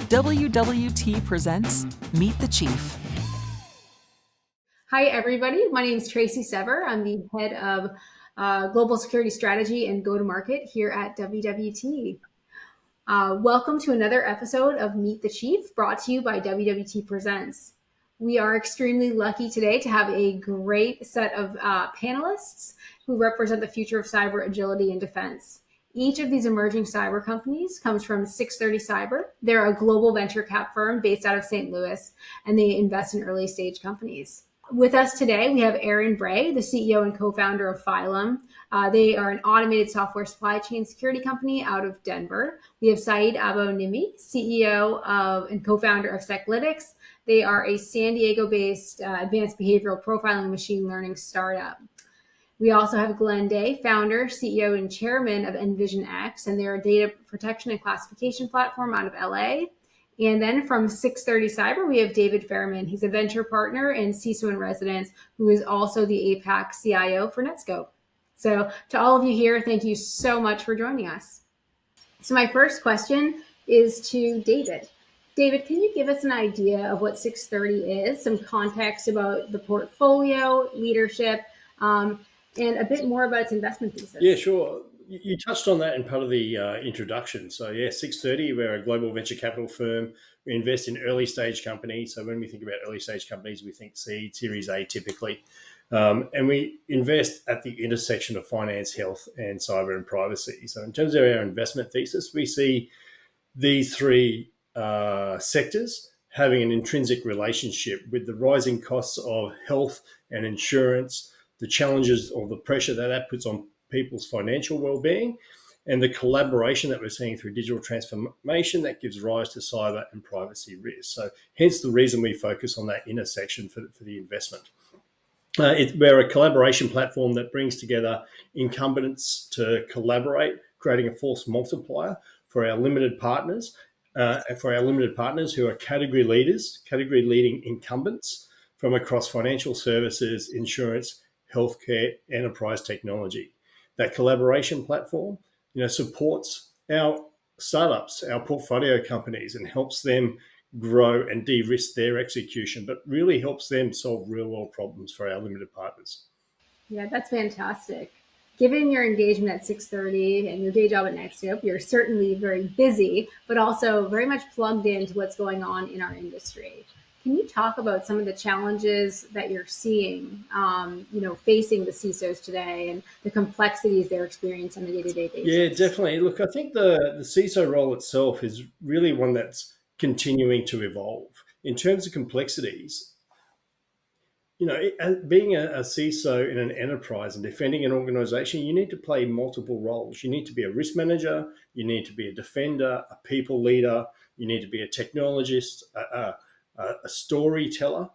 WWT presents Meet the Chief. Hi, everybody. My name is Tracy Sever. I'm the head of Global Security Strategy and Go-to-Market here at WWT. Welcome to another episode of Meet the Chief, brought to you by WWT Presents. We are extremely lucky today to have a great set of panelists who represent the future of cyber agility and defense. Each of these emerging cyber companies comes from 630 Cyber. They're a global venture cap firm based out of St. Louis, and they invest in early stage companies. With us today, we have Aaron Bray, the CEO and co-founder of Phylum. They are an automated software supply chain security company out of Denver. We have Saeed Abo-Nimi, CEO and co-founder of Seclytics. They are a San Diego-based advanced behavioral profiling machine learning startup. We also have Glenn Day, founder, CEO, and chairman of EnvisionX, and they're a data protection and classification platform out of LA. And then from 630 Cyber, we have David Fairman. He's a venture partner and CISO in residence, who is also the APAC CIO for Netscope. So to all of you here, thank you so much for joining us. So my first question is to David. David, can you give us an idea of what 630 is, some context about the portfolio, leadership, and a bit more about its investment thesis? Yeah, sure. You touched on that in part of the introduction. So yeah, 630, we're a global venture capital firm. We invest in early stage companies. So when we think about early stage companies, we think seed, Series A typically. And we invest at the intersection of finance, health, and cyber and privacy. So in terms of our investment thesis, we see these three sectors having an intrinsic relationship with the rising costs of health and insurance, the challenges or the pressure that puts on people's financial well-being, and the collaboration that we're seeing through digital transformation that gives rise to cyber and privacy risks. So hence the reason we focus on that intersection for the investment. We're a collaboration platform that brings together incumbents to collaborate, creating a force multiplier for our limited partners, who are category leading incumbents from across financial services, insurance, healthcare, enterprise technology. That collaboration platform, supports our startups, our portfolio companies, and helps them grow and de-risk their execution, but really helps them solve real-world problems for our limited partners. Yeah, that's fantastic. Given your engagement at 630 and your day job at Netscope, you're certainly very busy, but also very much plugged into what's going on in our industry. Can you talk about some of the challenges that you're seeing, facing the CISOs today and the complexities they're experiencing on a day-to-day basis? Yeah, definitely. Look, I think the CISO role itself is really one that's continuing to evolve. In terms of complexities, being a CISO in an enterprise and defending an organization, you need to play multiple roles. You need to be a risk manager, you need to be a defender, a people leader, you need to be a technologist, a storyteller.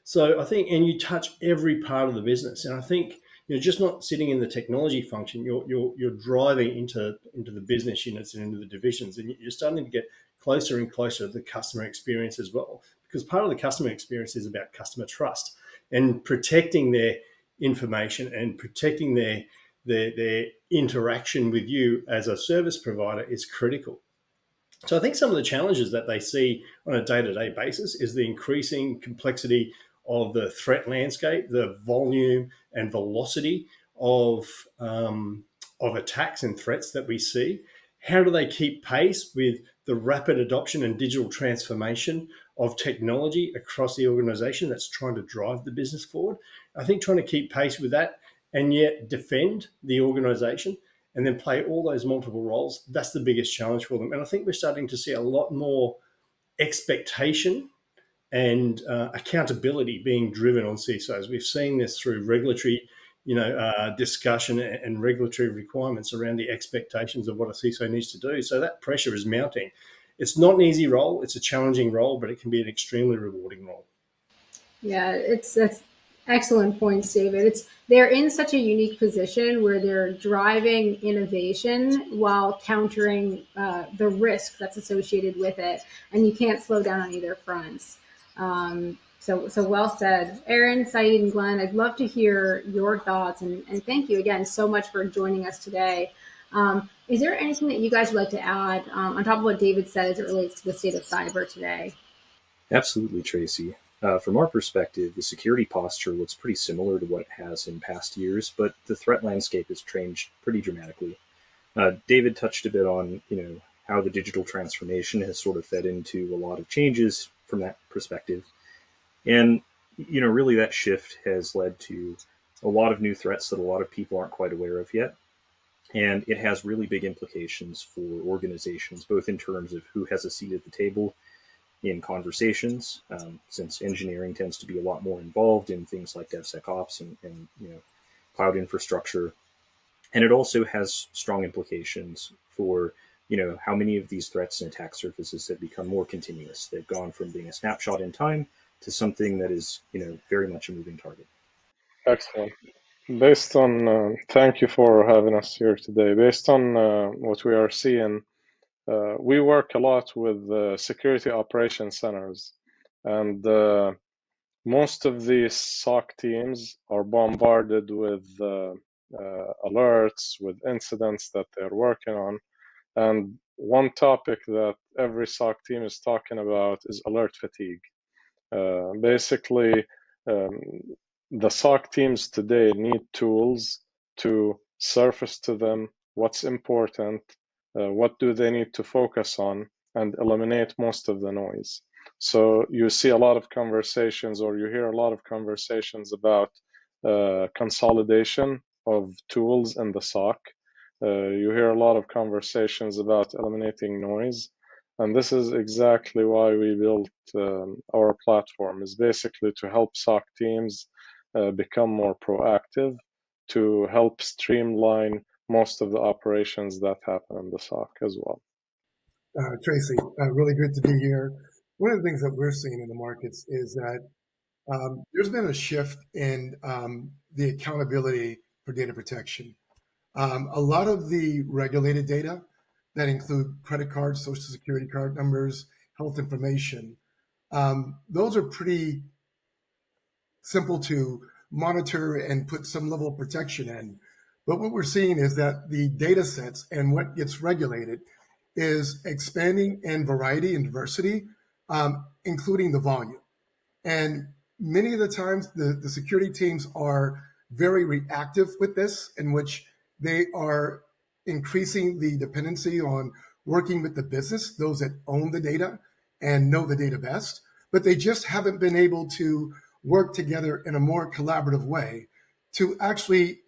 So I think, and you touch every part of the business. And I think you're just not sitting in the technology function. You're driving into the business units and into the divisions, and you're starting to get closer and closer to the customer experience as well. Because part of the customer experience is about customer trust and protecting their information and protecting their interaction with you as a service provider is critical. So I think some of the challenges that they see on a day-to-day basis is the increasing complexity of the threat landscape, the volume and velocity of attacks and threats that we see. How do they keep pace with the rapid adoption and digital transformation of technology across the organization that's trying to drive the business forward? I think trying to keep pace with that and yet defend the organization and then play all those multiple roles, that's the biggest challenge for them. And I think we're starting to see a lot more expectation and accountability being driven on CISOs. We've seen this through regulatory, discussion and regulatory requirements around the expectations of what a CISO needs to do. So that pressure is mounting. It's not an easy role. It's a challenging role, but it can be an extremely rewarding role. Yeah, that's excellent points, David. They're in such a unique position where they're driving innovation while countering the risk that's associated with it, and you can't slow down on either fronts. So well said. Aaron, Saeed, and Glenn, I'd love to hear your thoughts, and thank you again so much for joining us today. Is there anything that you guys would like to add on top of what David said as it relates to the state of cyber today? Absolutely, Tracy. From our perspective, the security posture looks pretty similar to what it has in past years, but the threat landscape has changed pretty dramatically. David touched a bit on, how the digital transformation has sort of fed into a lot of changes from that perspective. And, really that shift has led to a lot of new threats that a lot of people aren't quite aware of yet. And it has really big implications for organizations, both in terms of who has a seat at the table in conversations, since engineering tends to be a lot more involved in things like DevSecOps and cloud infrastructure. And it also has strong implications for how many of these threats and attack surfaces have become more continuous. They've gone from being a snapshot in time to something that is very much a moving target. Excellent. Based on, thank you for having us here today. Based on what we are seeing, we work a lot with security operations centers, and most of these SOC teams are bombarded with alerts, with incidents that they're working on. And one topic that every SOC team is talking about is alert fatigue. Basically, the SOC teams today need tools to surface to them what's important, what do they need to focus on, and eliminate most of the noise. So you see a lot of conversations, or you hear a lot of conversations about consolidation of tools in the SOC. You hear a lot of conversations about eliminating noise. And this is exactly why we built our platform, is basically to help SOC teams become more proactive, to help streamline most of the operations that happen in the SOC as well. Tracy, really good to be here. One of the things that we're seeing in the markets is that there's been a shift in the accountability for data protection. A lot of the regulated data that include credit cards, social security card numbers, health information, those are pretty simple to monitor and put some level of protection in. But what we're seeing is that the data sets and what gets regulated is expanding in variety and diversity, including the volume. And many of the times, the security teams are very reactive with this, in which they are increasing the dependency on working with the business, those that own the data and know the data best, but they just haven't been able to work together in a more collaborative way to actually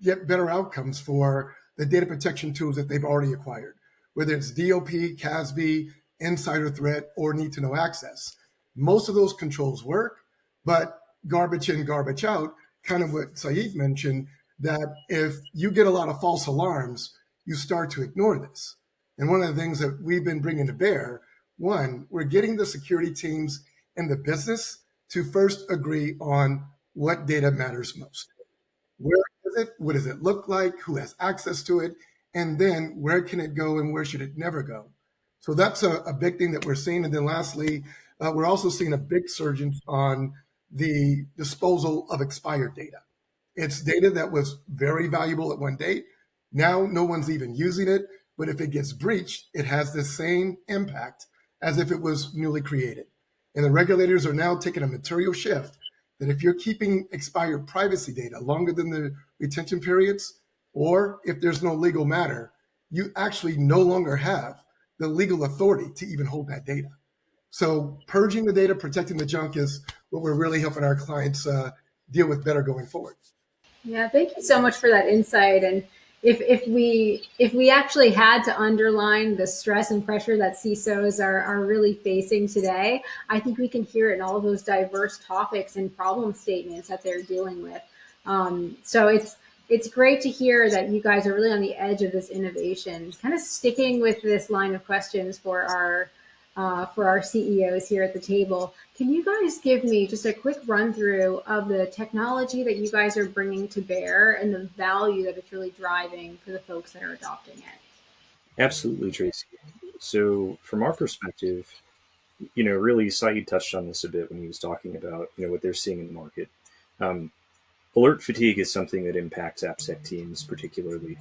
get better outcomes for the data protection tools that they've already acquired, whether it's DOP, CASB, insider threat, or need to know access. Most of those controls work, but garbage in, garbage out, kind of what Saeed mentioned, that if you get a lot of false alarms, you start to ignore this. And one of the things that we've been bringing to bear, one, we're getting the security teams and the business to first agree on what data matters most. Where is it? What does it look like? Who has access to it? And then where can it go and where should it never go? So that's a big thing that we're seeing. And then lastly, we're also seeing a big surge on the disposal of expired data. It's data that was very valuable at one date. Now no one's even using it, but if it gets breached, it has the same impact as if it was newly created. And the regulators are now taking a material shift that if you're keeping expired privacy data longer than the retention periods, or if there's no legal matter, you actually no longer have the legal authority to even hold that data. So purging the data, protecting the junk is what we're really helping our clients deal with better going forward. Yeah, thank you so much for that insight. And if we actually had to underline the stress and pressure that CISOs are really facing today, I think we can hear it in all of those diverse topics and problem statements that they're dealing with. So it's great to hear that you guys are really on the edge of this innovation. Kind of sticking with this line of questions for our CEOs here at the table. Can you guys give me just a quick run through of the technology that you guys are bringing to bear and the value that it's really driving for the folks that are adopting it? Absolutely, Tracy. So from our perspective, really Saeed touched on this a bit when he was talking about, what they're seeing in the market. alert fatigue is something that impacts AppSec teams particularly,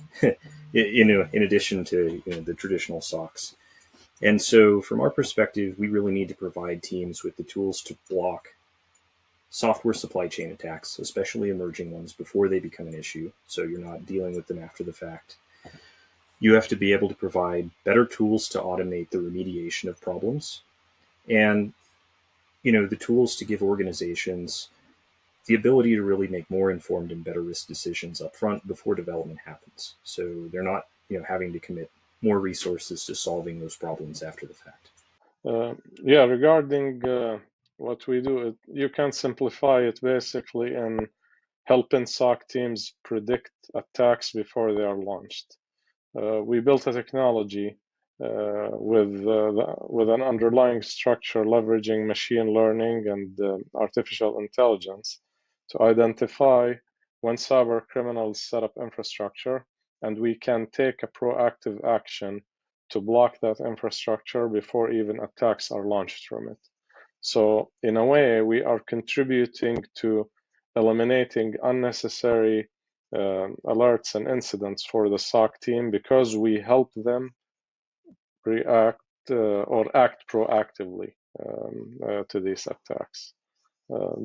in addition to the traditional SOCs. And so, from our perspective, we really need to provide teams with the tools to block software supply chain attacks, especially emerging ones, before they become an issue. So you're not dealing with them after the fact. You have to be able to provide better tools to automate the remediation of problems, and the tools to give organizations the ability to really make more informed and better risk decisions up front before development happens. So they're not having to commit more resources to solving those problems after the fact. Yeah, regarding what we do, you can simplify it basically in helping SOC teams predict attacks before they are launched. We built a technology with an underlying structure leveraging machine learning and artificial intelligence to identify when cyber criminals set up infrastructure, and we can take a proactive action to block that infrastructure before even attacks are launched from it. So in a way, we are contributing to eliminating unnecessary alerts and incidents for the SOC team because we help them react or act proactively to these attacks.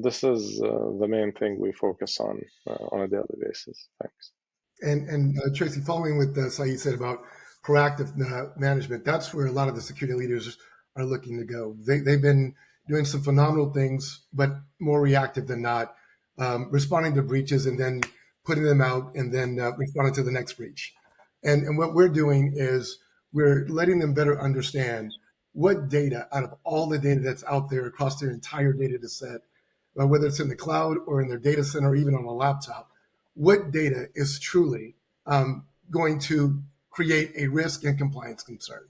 This is the main thing we focus on a daily basis. Thanks. And Tracy, following with Saeed said about proactive management, that's where a lot of the security leaders are looking to go. They've been doing some phenomenal things, but more reactive than not, responding to breaches and then putting them out and then responding to the next breach. And what we're doing is we're letting them better understand what data out of all the data that's out there across their entire data set, whether it's in the cloud or in their data center or even on a laptop, what data is truly going to create a risk and compliance concern.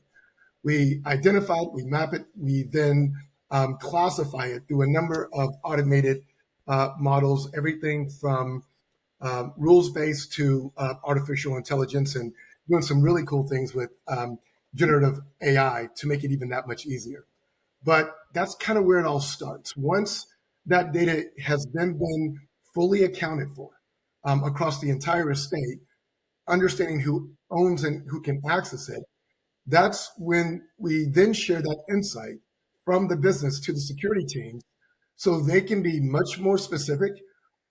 We identify it, we map it, we then classify it through a number of automated models, everything from rules-based to artificial intelligence, and doing some really cool things with generative AI to make it even that much easier. But that's kind of where it all starts. Once that data has then been fully accounted for across the entire estate, understanding who owns and who can access it, that's when we then share that insight from the business to the security team so they can be much more specific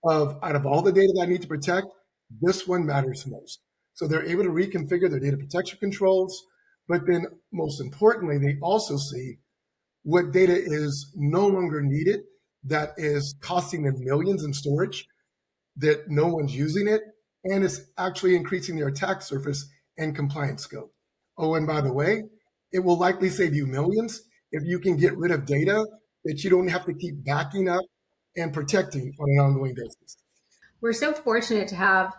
of out of all the data that I need to protect, this one matters most. So they're able to reconfigure their data protection controls, but then most importantly, they also see what data is no longer needed that is costing them millions in storage, that no one's using it, and it's actually increasing their attack surface and compliance scope. Oh, and by the way, it will likely save you millions if you can get rid of data that you don't have to keep backing up and protecting on an ongoing basis. We're so fortunate to have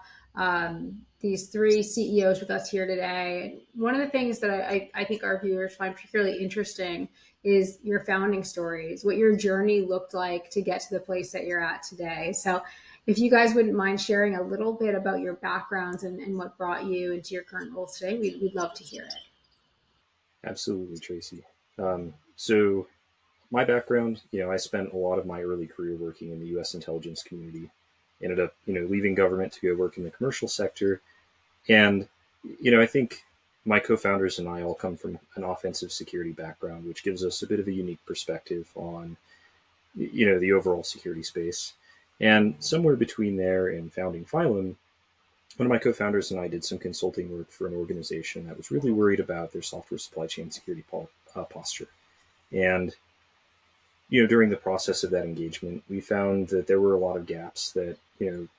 these three CEOs with us here today. One of the things that I think our viewers find particularly interesting is your founding stories, what your journey looked like to get to the place that you're at today. So if you guys wouldn't mind sharing a little bit about your backgrounds and what brought you into your current roles today, we'd love to hear it. Absolutely, Tracy. So my background, I spent a lot of my early career working in the U.S. intelligence community. Ended up, leaving government to go work in the commercial sector. And, I think my co-founders and I all come from an offensive security background, which gives us a bit of a unique perspective on, the overall security space. And somewhere between there and founding Phylum, one of my co-founders and I did some consulting work for an organization that was really worried about their software supply chain security posture. And during the process of that engagement, we found that there were a lot of gaps that,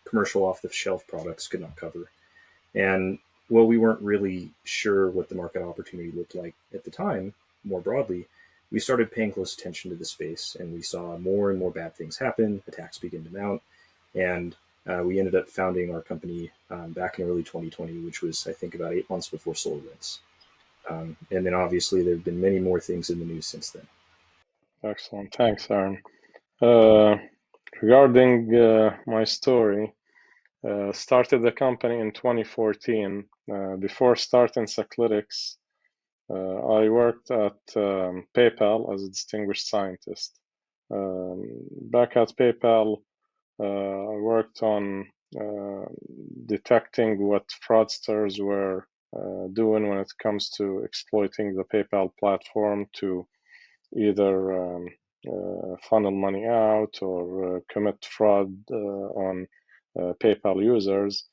commercial off-the-shelf products could not cover. And while we weren't really sure what the market opportunity looked like at the time, more broadly, we started paying close attention to the space, and we saw more and more bad things happen, attacks begin to mount, and we ended up founding our company back in early 2020, which was, I think, about 8 months before SolarWinds. And then obviously there have been many more things in the news since then. Excellent. Thanks, Aaron. Regarding my story, started the company in 2014. Before starting SixThirty, I worked at PayPal as a distinguished scientist. Back at PayPal, I worked on detecting what fraudsters were doing when it comes to exploiting the PayPal platform to either funnel money out or commit fraud on PayPal users.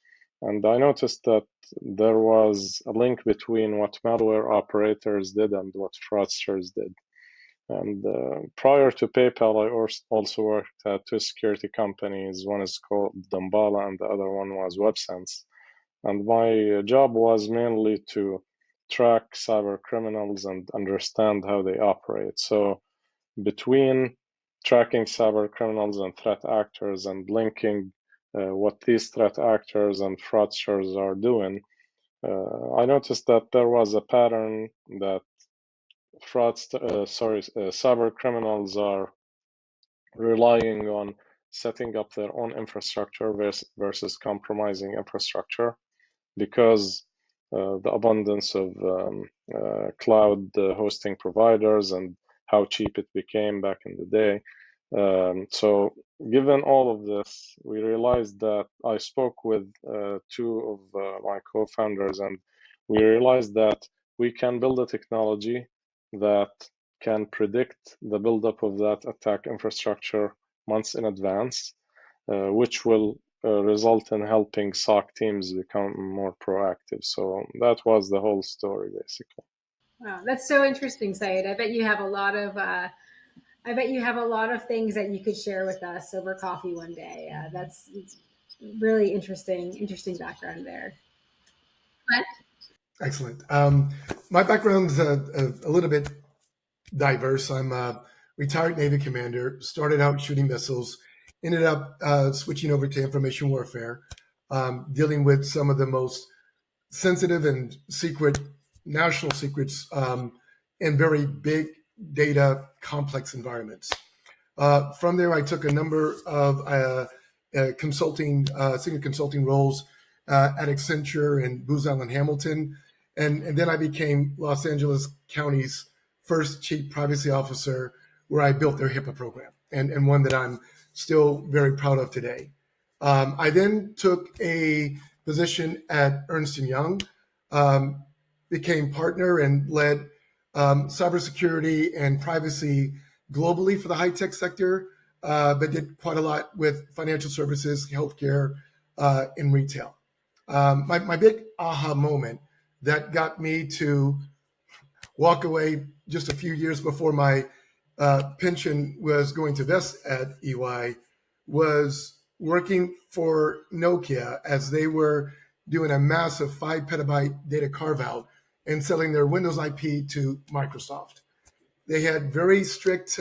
And I noticed that there was a link between what malware operators did and what fraudsters did. And prior to PayPal, I also worked at two security companies. One is called Dambala and the other one was WebSense. And my job was mainly to track cyber criminals and understand how they operate. So between tracking cyber criminals and threat actors and linking what these threat actors and fraudsters are doing, I noticed that there was a pattern that cyber criminals are relying on setting up their own infrastructure versus compromising infrastructure because the abundance of cloud hosting providers and how cheap it became back in the day. So given all of this, we realized that I spoke with two of my co-founders, and we realized that we can build a technology that can predict the buildup of that attack infrastructure months in advance, which will result in helping SOC teams become more proactive. So that was the whole story, basically. Wow, that's so interesting, Syed. I bet you have a lot of things that you could share with us over coffee one day. That's really interesting background there. Excellent. My background's a little bit diverse. I'm a retired Navy commander, started out shooting missiles, ended up switching over to information warfare, dealing with some of the most sensitive and secret national secrets in very big data complex environments. From there, I took a number of senior consulting roles at Accenture and Booz Allen Hamilton. And then I became Los Angeles County's first chief privacy officer, where I built their HIPAA program, and one that I'm still very proud of today. I then took a position at Ernst & Young, became partner and led cybersecurity and privacy globally for the high-tech sector, but did quite a lot with financial services, healthcare, and retail. My big aha moment that got me to walk away just a few years before my pension was going to vest at EY was working for Nokia as they were doing a massive 5 petabyte data carve out and selling their Windows IP to Microsoft. They had very strict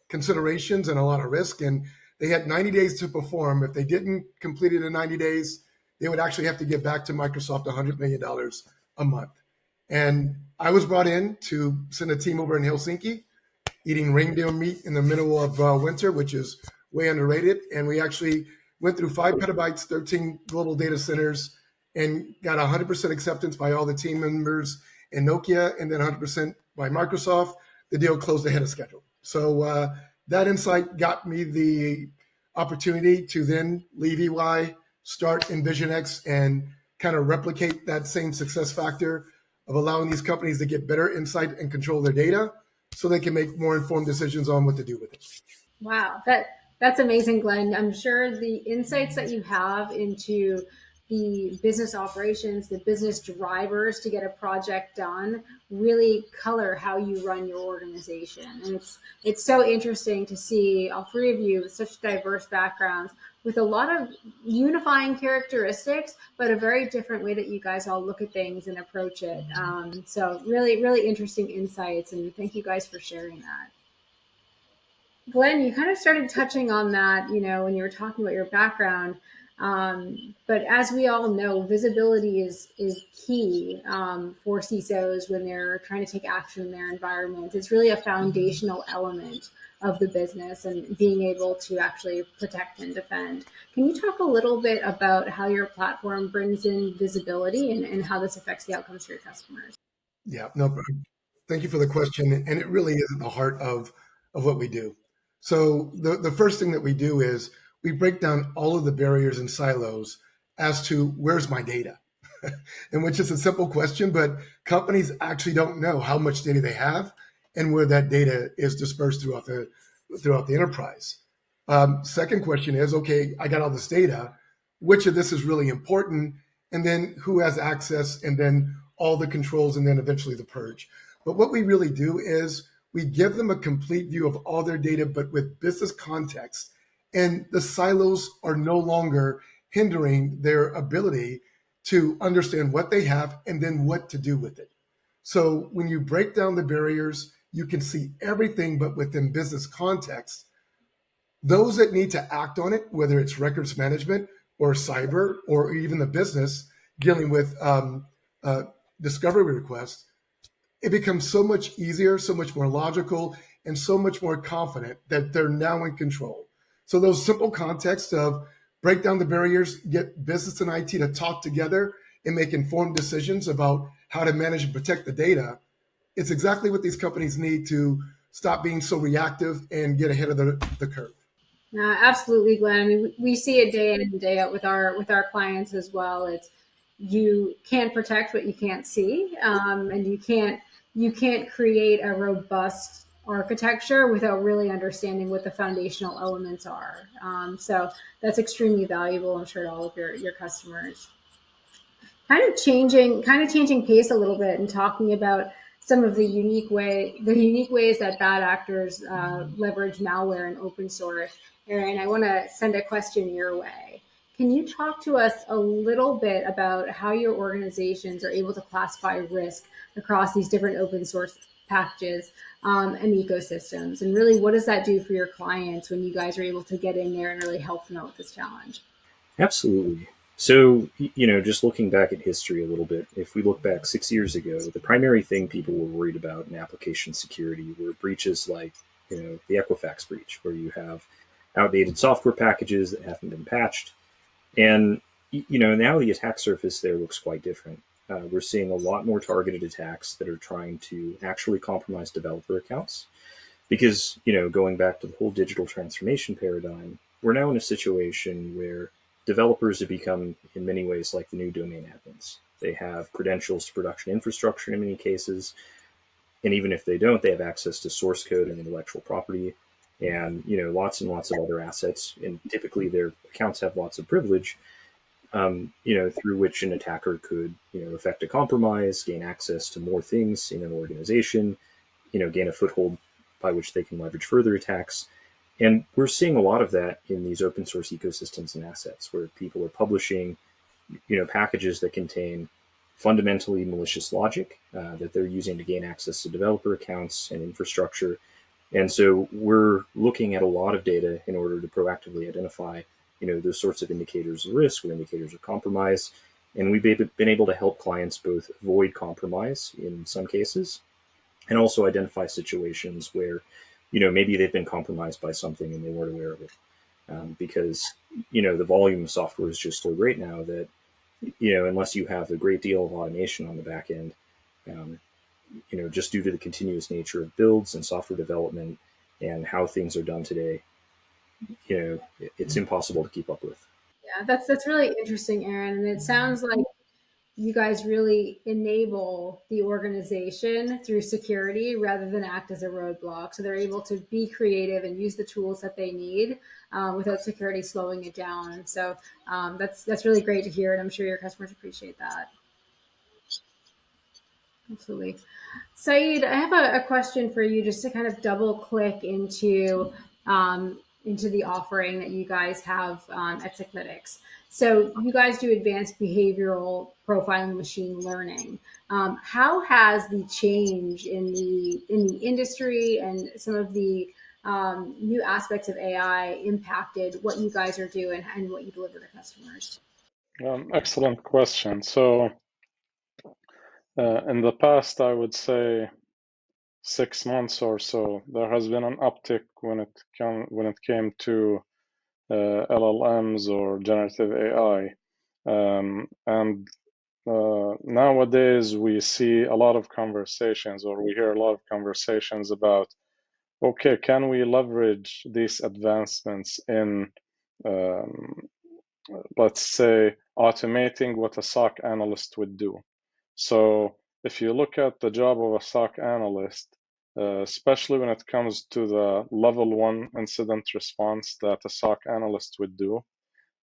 considerations and a lot of risk, and they had 90 days to perform. If they didn't complete it in 90 days, they would actually have to give back to Microsoft $100 million a month. And I was brought in to send a team over in Helsinki, eating reindeer meat in the middle of winter, which is way underrated. And we actually went through 5 petabytes, 13 global data centers, and got 100% acceptance by all the team members in Nokia, and then 100% by Microsoft. The deal closed ahead of schedule. So that insight got me the opportunity to then leave EY, start EnvisionX, and kind of replicate that same success factor of allowing these companies to get better insight and control their data so they can make more informed decisions on what to do with it. Wow, that's amazing, Glenn. I'm sure the insights that you have into the business operations, the business drivers to get a project done really color how you run your organization. And it's so interesting to see all three of you with such diverse backgrounds with a lot of unifying characteristics, but a very different way that you guys all look at things and approach it. So really, really interesting insights, and thank you guys for sharing that. Glenn, you kind of started touching on that, when you were talking about your background. But as we all know, visibility is key for CISOs when they're trying to take action in their environment. It's really a foundational element of the business and being able to actually protect and defend. Can you talk a little bit about how your platform brings in visibility and how this affects the outcomes for your customers? Yeah, no, thank you for the question. And it really is at the heart of what we do. So the first thing that we do is we break down all of the barriers and silos as to where's my data? And which is a simple question, but companies actually don't know how much data they have and where that data is dispersed throughout the enterprise. Second question is, okay, I got all this data. Which of this is really important? And then who has access? And then all the controls, and then eventually the purge. But what we really do is we give them a complete view of all their data, but with business context. And the silos are no longer hindering their ability to understand what they have and then what to do with it. So when you break down the barriers, you can see everything, but within business context. Those that need to act on it, whether it's records management or cyber or even the business dealing with discovery requests, it becomes so much easier, so much more logical, and so much more confident that they're now in control. So those simple contexts of break down the barriers, get business and IT to talk together and make informed decisions about how to manage and protect the data. It's exactly what these companies need to stop being so reactive and get ahead of the curve. Absolutely, Glenn. I mean, we see it day in and day out with our clients as well. It's you can't protect what you can't see, and you can't create a robust architecture without really understanding what the foundational elements are. So that's extremely valuable, I'm sure, to all of your customers. Kind of changing pace a little bit and talking about some of the unique ways that bad actors leverage malware and open source. Aaron, I want to send a question your way. Can you talk to us a little bit about how your organizations are able to classify risk across these different open source packages and ecosystems? And really, what does that do for your clients when you guys are able to get in there and really help them out with this challenge? Absolutely. So, just looking back at history a little bit, if we look back 6 years ago, the primary thing people were worried about in application security were breaches like, the Equifax breach, where you have outdated software packages that haven't been patched. And, now the attack surface there looks quite different. We're seeing a lot more targeted attacks that are trying to actually compromise developer accounts. Because, going back to the whole digital transformation paradigm, we're now in a situation where developers have become, in many ways, like the new domain admins. They have credentials to production infrastructure in many cases. And even if they don't, they have access to source code and intellectual property and, lots and lots of other assets. And typically their accounts have lots of privilege, through which an attacker could, effect a compromise, gain access to more things in an organization, gain a foothold by which they can leverage further attacks. And we're seeing a lot of that in these open source ecosystems and assets where people are publishing, packages that contain fundamentally malicious logic that they're using to gain access to developer accounts and infrastructure. And so we're looking at a lot of data in order to proactively identify, those sorts of indicators of risk or indicators of compromise. And we've been able to help clients both avoid compromise in some cases and also identify situations where, maybe they've been compromised by something and they weren't aware of it. Because, the volume of software is just so great now that, unless you have a great deal of automation on the back end, just due to the continuous nature of builds and software development and how things are done today, it's impossible to keep up with. Yeah, that's really interesting, Aaron. And it sounds like you guys really enable the organization through security rather than act as a roadblock. So they're able to be creative and use the tools that they need without security slowing it down. And so that's really great to hear. And I'm sure your customers appreciate that. Absolutely. Saeed, I have a question for you just to kind of double click into the offering that you guys have at SixThirty. So you guys do advanced behavioral profiling machine learning. How has the change in the industry and some of the new aspects of AI impacted what you guys are doing and what you deliver to customers? Excellent question. So in the past, I would say 6 months or so, there has been an uptick when it came to LLMs or generative AI, and nowadays we see a lot of conversations, or we hear a lot of conversations about, okay, can we leverage these advancements in let's say, automating what a SOC analyst would do. So if you look at the job of a SOC analyst, especially when it comes to the level 1 incident response that a SOC analyst would do,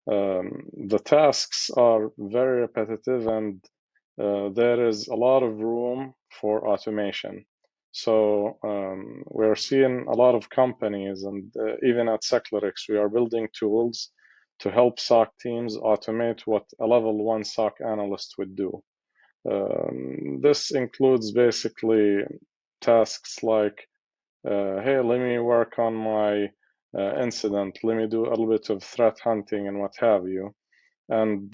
the tasks are very repetitive, and there is a lot of room for automation. So we're seeing a lot of companies, and even at SecLarix, we are building tools to help SOC teams automate what a level 1 SOC analyst would do. This includes basically tasks like, hey, let me work on my incident, let me do a little bit of threat hunting and what have you. And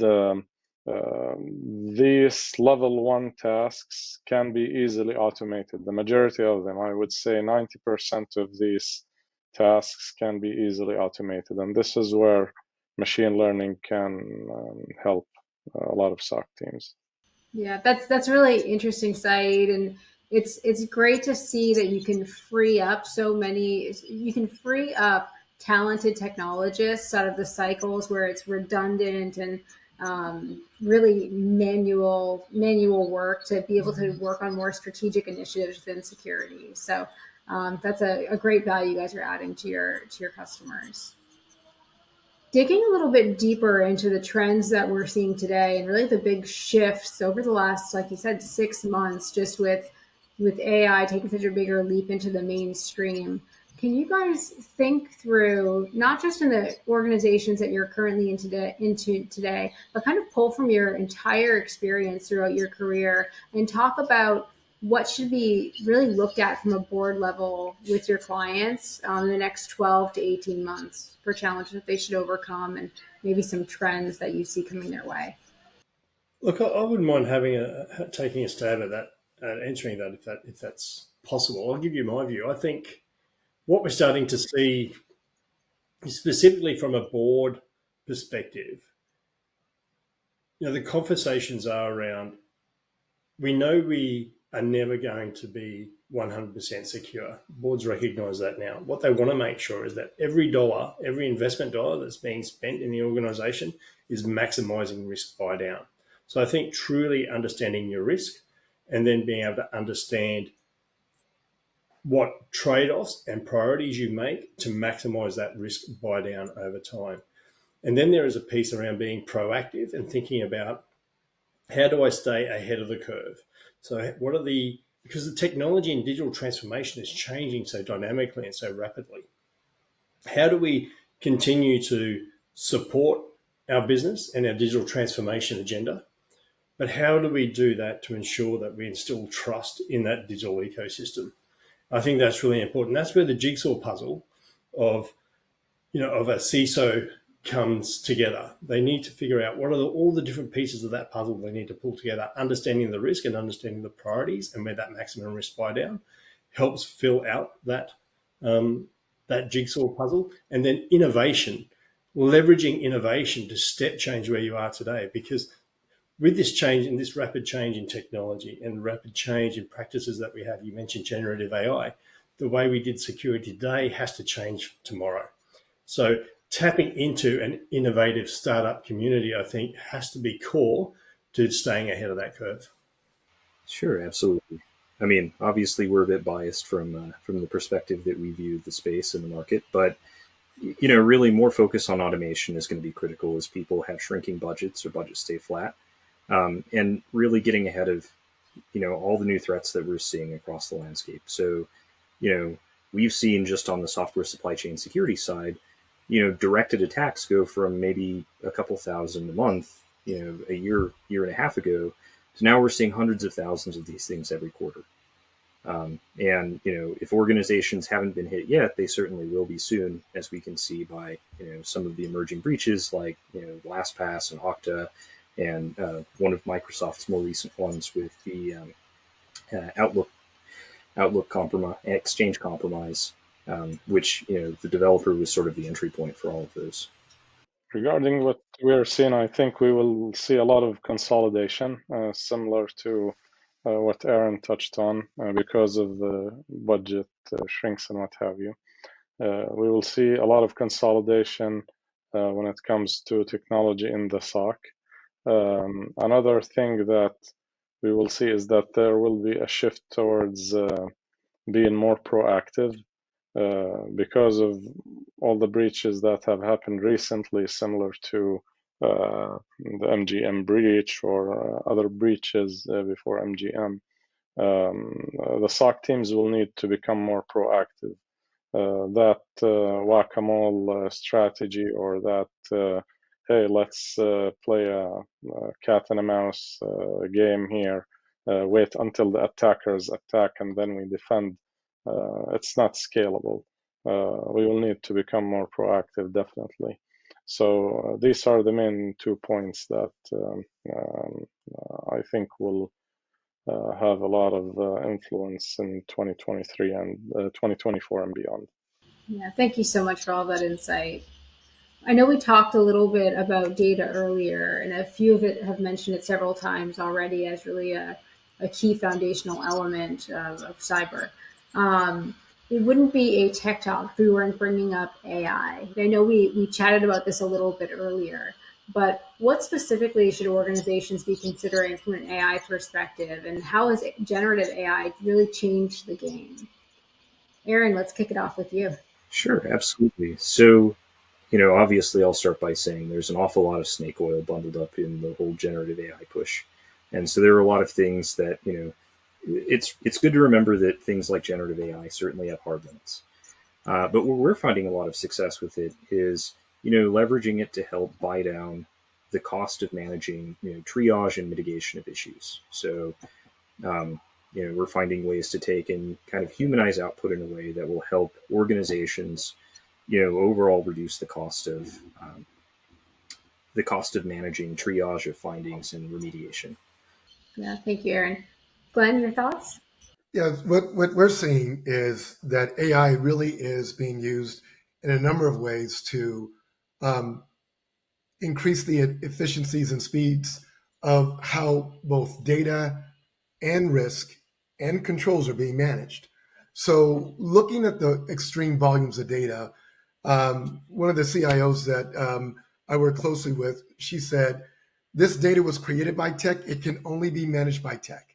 these level 1 tasks can be easily automated. The majority of them, I would say 90% of these tasks can be easily automated. And this is where machine learning can help a lot of SOC teams. Yeah, that's really interesting, Saeed, and it's great to see that you can free up talented technologists out of the cycles where it's redundant and really manual work to be able to work on more strategic initiatives within security. So that's a great value you guys are adding to your customers. Digging a little bit deeper into the trends that we're seeing today and really the big shifts over the last, like you said, 6 months, just with AI taking such a bigger leap into the mainstream. Can you guys think through, not just in the organizations that you're currently into today, but kind of pull from your entire experience throughout your career and talk about what should be really looked at from a board level with your clients in the next 12 to 18 months for challenges that they should overcome and maybe some trends that you see coming their way? Look, I wouldn't mind taking a stab at that, answering that if that's possible. I'll give you my view. I think what we're starting to see, specifically from a board perspective, the conversations are around, we know we are never going to be 100% secure. Boards recognize that now. What they want to make sure is that every investment dollar that's being spent in the organization is maximizing risk buy down. So I think truly understanding your risk and then being able to understand what trade-offs and priorities you make to maximize that risk buy down over time. And then there is a piece around being proactive and thinking about, how do I stay ahead of the curve? So because the technology and digital transformation is changing so dynamically and so rapidly, how do we continue to support our business and our digital transformation agenda? But how do we do that to ensure that we instill trust in that digital ecosystem? I think that's really important. That's where the jigsaw puzzle of a CISO comes together. They need to figure out what are all the different pieces of that puzzle they need to pull together. Understanding the risk and understanding the priorities and where that maximum risk buy down helps fill out that jigsaw puzzle. And then leveraging innovation to step change where you are today. Because with this change and this rapid change in technology and rapid change in practices that we have, you mentioned generative AI, the way we did security today has to change tomorrow. So tapping into an innovative startup community, I think, has to be core to staying ahead of that curve. Sure, absolutely. I mean, obviously, we're a bit biased from the perspective that we view the space and the market, but really more focus on automation is going to be critical as people have shrinking budgets or budgets stay flat, and really getting ahead of all the new threats that we're seeing across the landscape. So, we've seen just on the software supply chain security side, directed attacks go from maybe a couple thousand a month, a year and a half ago, to now we're seeing hundreds of thousands of these things every quarter. And if organizations haven't been hit yet, they certainly will be soon, as we can see by some of the emerging breaches like LastPass and Okta, and one of Microsoft's more recent ones with the Outlook compromise, Exchange compromise, which the developer was sort of the entry point for all of those. Regarding what we're seeing, I think we will see a lot of consolidation, similar to what Aaron touched on, because of the budget shrinks and what have you. We will see a lot of consolidation when it comes to technology in the SOC. Another thing that we will see is that there will be a shift towards being more proactive because of all the breaches that have happened recently, similar to the MGM breach or other breaches before MGM. The SOC teams will need to become more proactive. That whack-a-mole strategy, or that hey, let's play a cat and a mouse game here, wait until the attackers attack and then we defend, it's not scalable. We will need to become more proactive, definitely. So these are the main 2 points that I think will have a lot of influence in 2023 and 2024 and beyond. Yeah, thank you so much for all that insight. I know we talked a little bit about data earlier, and a few of it have mentioned it several times already as really a key foundational element of cyber. It wouldn't be a tech talk if we weren't bringing up AI. I know we chatted about this a little bit earlier, but what specifically should organizations be considering from an AI perspective, and how has generative AI really changed the game? Aaron, let's kick it off with you. Sure, absolutely. So, obviously, I'll start by saying there's an awful lot of snake oil bundled up in the whole generative AI push. And so there are a lot of things that, it's good to remember that things like generative AI certainly have hard limits. But where we're finding a lot of success with it is, leveraging it to help buy down the cost of managing, triage and mitigation of issues. So, we're finding ways to take and kind of humanize output in a way that will help organizations, overall reduce the cost of managing triage of findings and remediation. Yeah, thank you, Aaron. Glenn, your thoughts? Yeah, what we're seeing is that AI really is being used in a number of ways to increase the efficiencies and speeds of how both data and risk and controls are being managed. So looking at the extreme volumes of data, one of the CIOs that I work closely with, she said, this data was created by tech, it can only be managed by tech.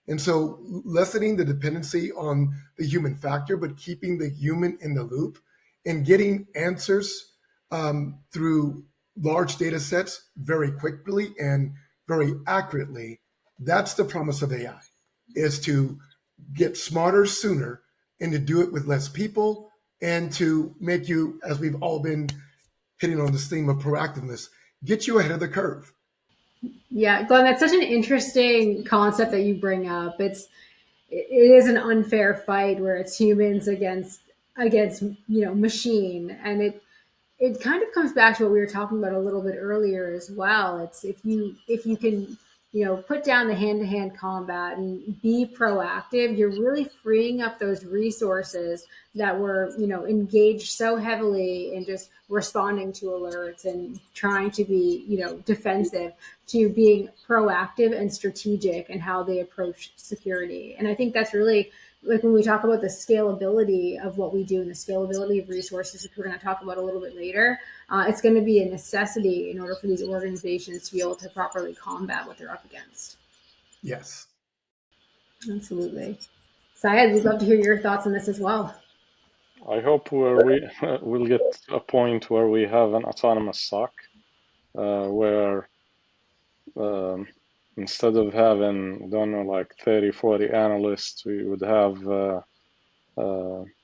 And so lessening the dependency on the human factor, but keeping the human in the loop and getting answers through large data sets very quickly and very accurately, that's the promise of AI, is to get smarter sooner and to do it with less people and to make you, as we've all been hitting on this theme of proactiveness, get you ahead of the curve. Yeah, Glenn, that's such an interesting concept that you bring up. It is an unfair fight where it's humans against machine, and it kind of comes back to what we were talking about a little bit earlier as well. It's if you can put down the hand-to-hand combat and be proactive, you're really freeing up those resources that were engaged so heavily in just responding to alerts and trying to be defensive, to being proactive and strategic in how they approach security. And I think that's really, like, when we talk about the scalability of what we do and the scalability of resources, which we're going to talk about a little bit later, it's going to be a necessity in order for these organizations to be able to properly combat what they're up against. Yes. Absolutely. Syed, we'd love to hear your thoughts on this as well. I hope we'll get to a point where we have an autonomous SOC where instead of having, 30, 40 analysts, we would have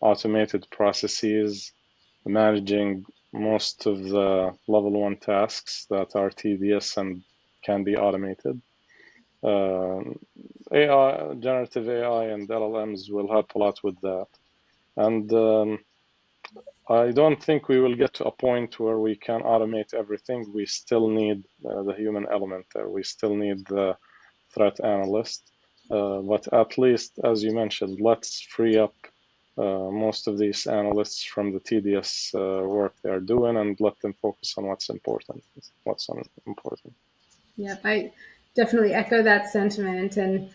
automated processes managing most of the level 1 tasks that are tedious and can be automated. AI, generative AI and LLMs will help a lot with that. And I don't think we will get to a point where we can automate everything. We still need the human element there. We still need the threat analyst. But at least, as you mentioned, let's free up most of these analysts from the tedious work they are doing and let them focus on what's important. Yeah, I definitely echo that sentiment, and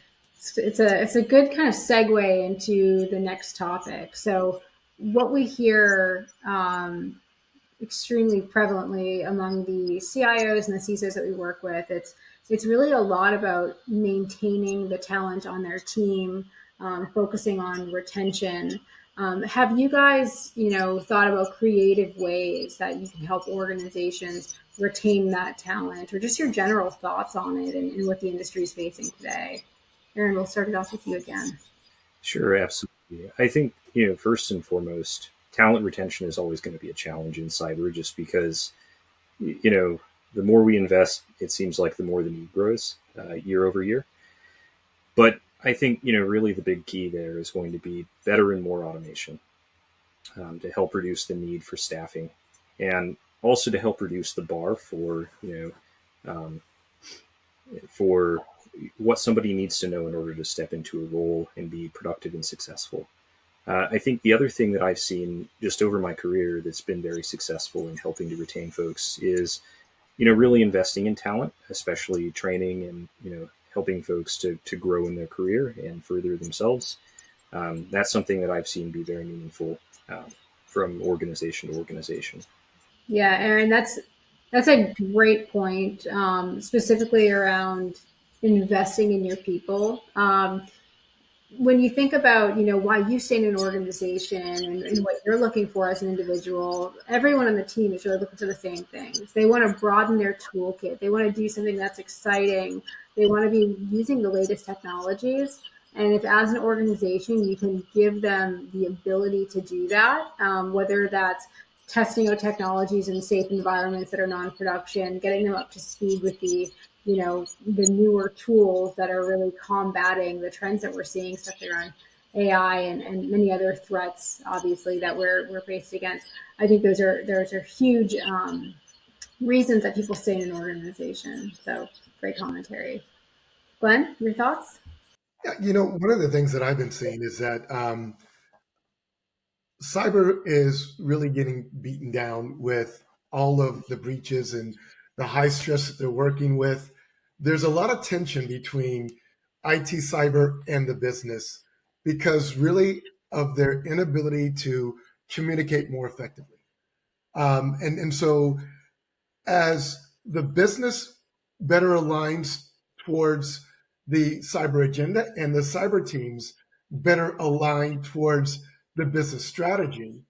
it's a good kind of segue into the next topic. So what we hear extremely prevalently among the CIOs and the CISOs that we work with. It's really a lot about maintaining the talent on their team, focusing on retention. Have you guys, thought about creative ways that you can help organizations retain that talent, or just your general thoughts on it and what the industry is facing today? Aaron, we'll start it off with you again. Sure, absolutely. I think, first and foremost, talent retention is always going to be a challenge in cyber just because, the more we invest, it seems like the more the need grows year over year. But I think, really the big key there is going to be better and more automation to help reduce the need for staffing and also to help reduce the bar um, for what somebody needs to know in order to step into a role and be productive and successful. I think the other thing that I've seen just over my career that's been very successful in helping to retain folks is, really investing in talent, especially training and, helping folks to grow in their career and further themselves. That's something that I've seen be very meaningful from organization to organization. Yeah, Aaron, that's a great point, specifically around investing in your people. When you think about, why you stay in an organization and what you're looking for as an individual, everyone on the team is really looking for the same things. They want to broaden their toolkit. They want to do something that's exciting. They want to be using the latest technologies. And if as an organization, you can give them the ability to do that, whether that's testing out technologies in safe environments that are non-production, getting them up to speed with the newer tools that are really combating the trends that we're seeing, especially around AI and many other threats, obviously, that we're faced against. I think those are huge reasons that people stay in an organization. So great commentary. Glenn, your thoughts? Yeah, one of the things that I've been seeing is that cyber is really getting beaten down with all of the breaches and the high stress that they're working with. There's a lot of tension between IT cyber and the business because really of their inability to communicate more effectively. And so as the business better aligns towards the cyber agenda and the cyber teams better align towards the business strategy,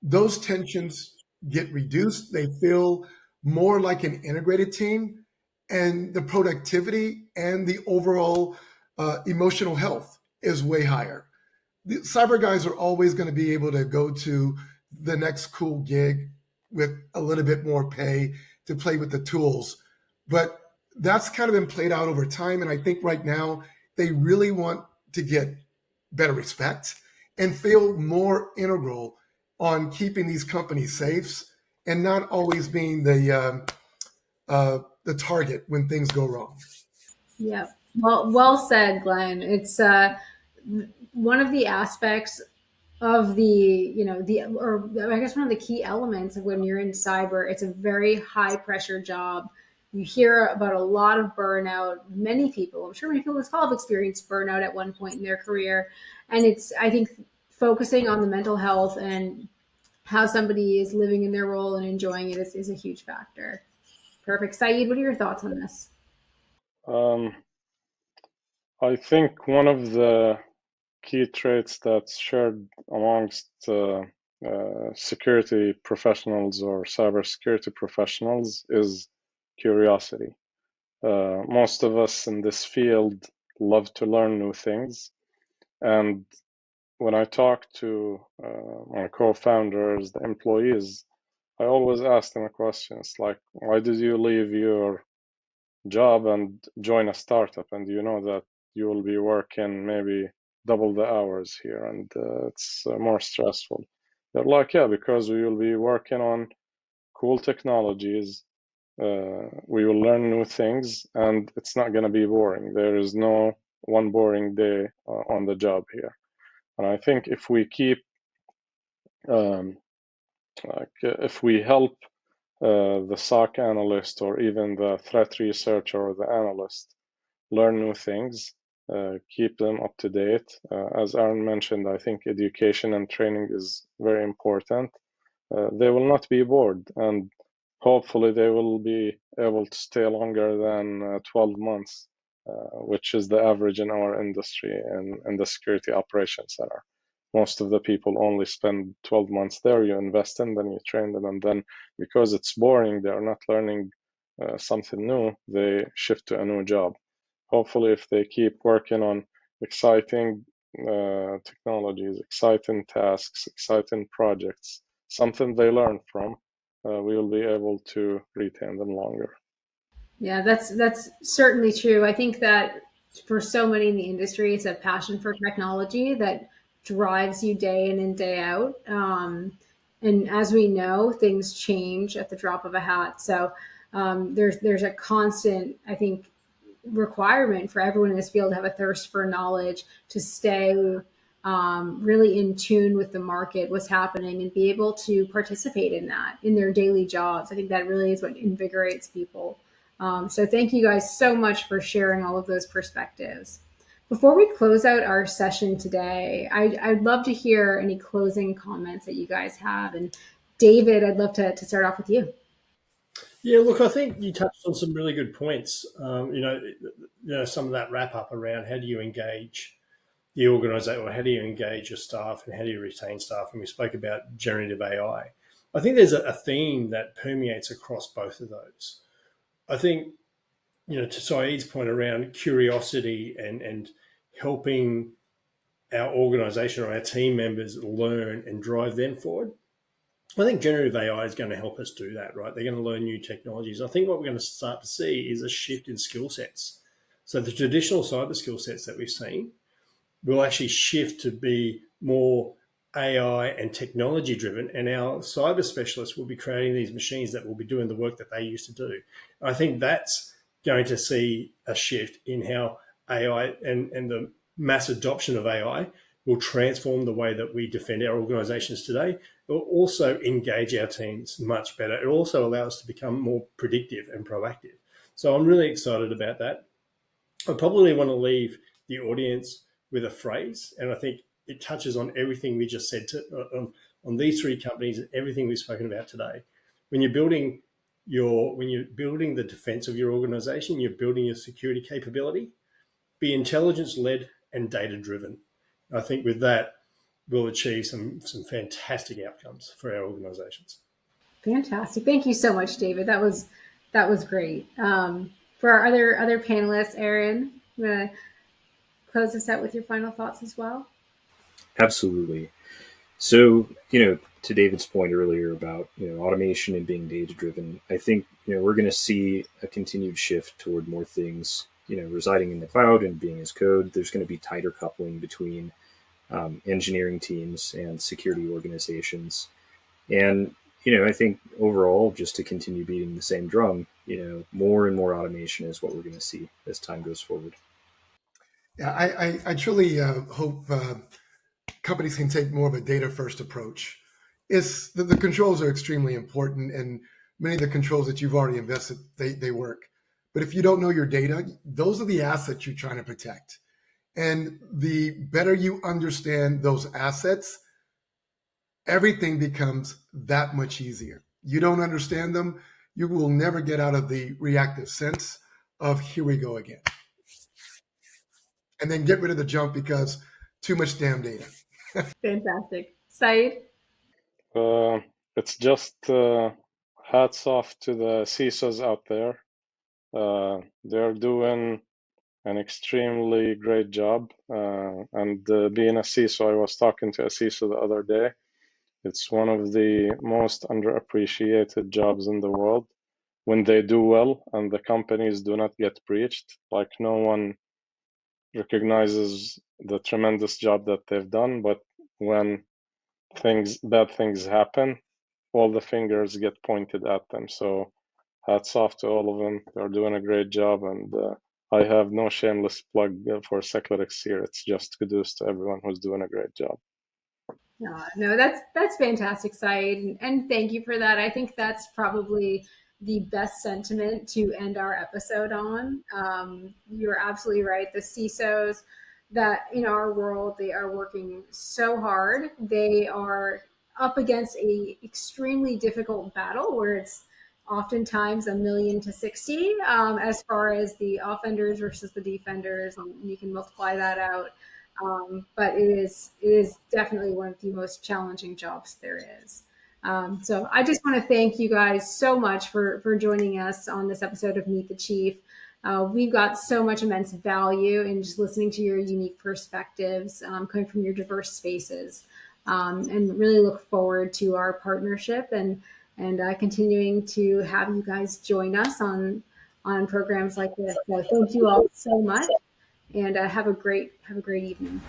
those tensions get reduced. They feel more like an integrated team, and the productivity and the overall emotional health is way higher. The cyber guys are always going to be able to go to the next cool gig with a little bit more pay to play with the tools. But that's kind of been played out over time. And I think right now they really want to get better respect and feel more integral on keeping these companies safe and not always being the target when things go wrong. Yeah. Well said, Glenn. It's one of the aspects of or I guess one of the key elements of when you're in cyber. It's a very high pressure job. You hear about a lot of burnout. Many people, I'm sure many people in this call have experienced burnout at one point in their career. And I think, focusing on the mental health and how somebody is living in their role and enjoying it is a huge factor. Perfect. Saeed, what are your thoughts on this? Um, I think one of the key traits that's shared amongst security professionals or cybersecurity professionals is curiosity. Most of us in this field love to learn new things. And when I talk to my co-founders, the employees, I always ask them a question. It's like, why did you leave your job and join a startup? And you know that you will be working maybe double the hours here and it's more stressful. They're like, yeah, because we will be working on cool technologies. We will learn new things and it's not going to be boring. There is no one boring day on the job here. And I think if we keep, if we help the SOC analyst or even the threat researcher or the analyst learn new things, keep them up to date. As Aaron mentioned, I think education and training is very important. they will not be bored, and hopefully they will be able to stay longer than 12 months, which is the average in our industry and in the security operations center. Most of the people only spend 12 months there. You invest in them, you train them, and then because it's boring, they are not learning something new, they shift to a new job. Hopefully, if they keep working on exciting technologies, exciting tasks, exciting projects, something they learn from, we will be able to retain them longer. Yeah, that's certainly true. I think that for so many in the industry, it's a passion for technology that drives you day in and day out. And as we know, things change at the drop of a hat. So there's a constant, I think, requirement for everyone in this field to have a thirst for knowledge, to stay really in tune with the market, what's happening, and be able to participate in that in their daily jobs. I think that really is what invigorates people. So thank you guys so much for sharing all of those perspectives. Before we close out our session today, I'd love to hear any closing comments that you guys have. And David, I'd love to start off with you. Yeah, look, I think you touched on some really good points. Some of that wrap up around how do you engage the organisation, or how do you engage your staff, and how do you retain staff? And we spoke about generative AI. I think there's a theme that permeates across both of those. I think, to Saeed's point around curiosity and helping our organisation or our team members learn and drive them forward, I think generative AI is going to help us do that, right? They're going to learn new technologies. I think what we're going to start to see is a shift in skill sets. So the traditional cyber skill sets that we've seen will actually shift to be more AI and technology driven, and our cyber specialists will be creating these machines that will be doing the work that they used to do. I think that's going to see a shift in how AI and the mass adoption of AI will transform the way that we defend our organizations today. It will also engage our teams much better. It will also allow us to become more predictive and proactive. So I'm really excited about that. I probably want to leave the audience with a phrase, and I think it touches on everything we just said on these three companies and everything we've spoken about today. When you're building the defense of your organization, you're building your security capability, be intelligence led and data driven. I think with that, we'll achieve some fantastic outcomes for our organizations. Fantastic. Thank you so much, David. That was great. For our other panelists, Aaron, I'm gonna close this out with your final thoughts as well. Absolutely. So, to David's point earlier about, automation and being data driven, I think, we're going to see a continued shift toward more things, residing in the cloud and being as code. There's going to be tighter coupling between engineering teams and security organizations. And, I think overall, just to continue beating the same drum, more and more automation is what we're going to see as time goes forward. Yeah, I truly hope companies can take more of a data first approach. It's the controls are extremely important, and many of the controls that you've already invested, they work. But if you don't know your data, those are the assets you're trying to protect. And the better you understand those assets, everything becomes that much easier. You don't understand them, you will never get out of the reactive sense of here we go again. And then get rid of the junk because too much damn data. Fantastic. Saeed? It's just hats off to the CISOs out there. They're doing an extremely great job. And being a CISO, I was talking to a CISO the other day. It's one of the most underappreciated jobs in the world. When they do well and the companies do not get breached, like no one recognizes the tremendous job that they've done. But when bad things happen, all the fingers get pointed at them. So hats off to all of them. They're doing a great job, and I have no shameless plug for Seclarix here. It's just kudos to everyone who's doing a great job. No, that's fantastic, Saeed, and thank you for that. I think that's probably the best sentiment to end our episode on. You're absolutely right. The CISOs that in our world, they are working so hard. They are up against a extremely difficult battle where it's oftentimes 1,000,000 to 60 as far as the offenders versus the defenders, and you can multiply that out. But it is definitely one of the most challenging jobs there is. So I just want to thank you guys so much for joining us on this episode of Meet the Chief. We've got so much immense value in just listening to your unique perspectives coming from your diverse spaces, and really look forward to our partnership and continuing to have you guys join us on programs like this. So thank you all so much, and have a great evening.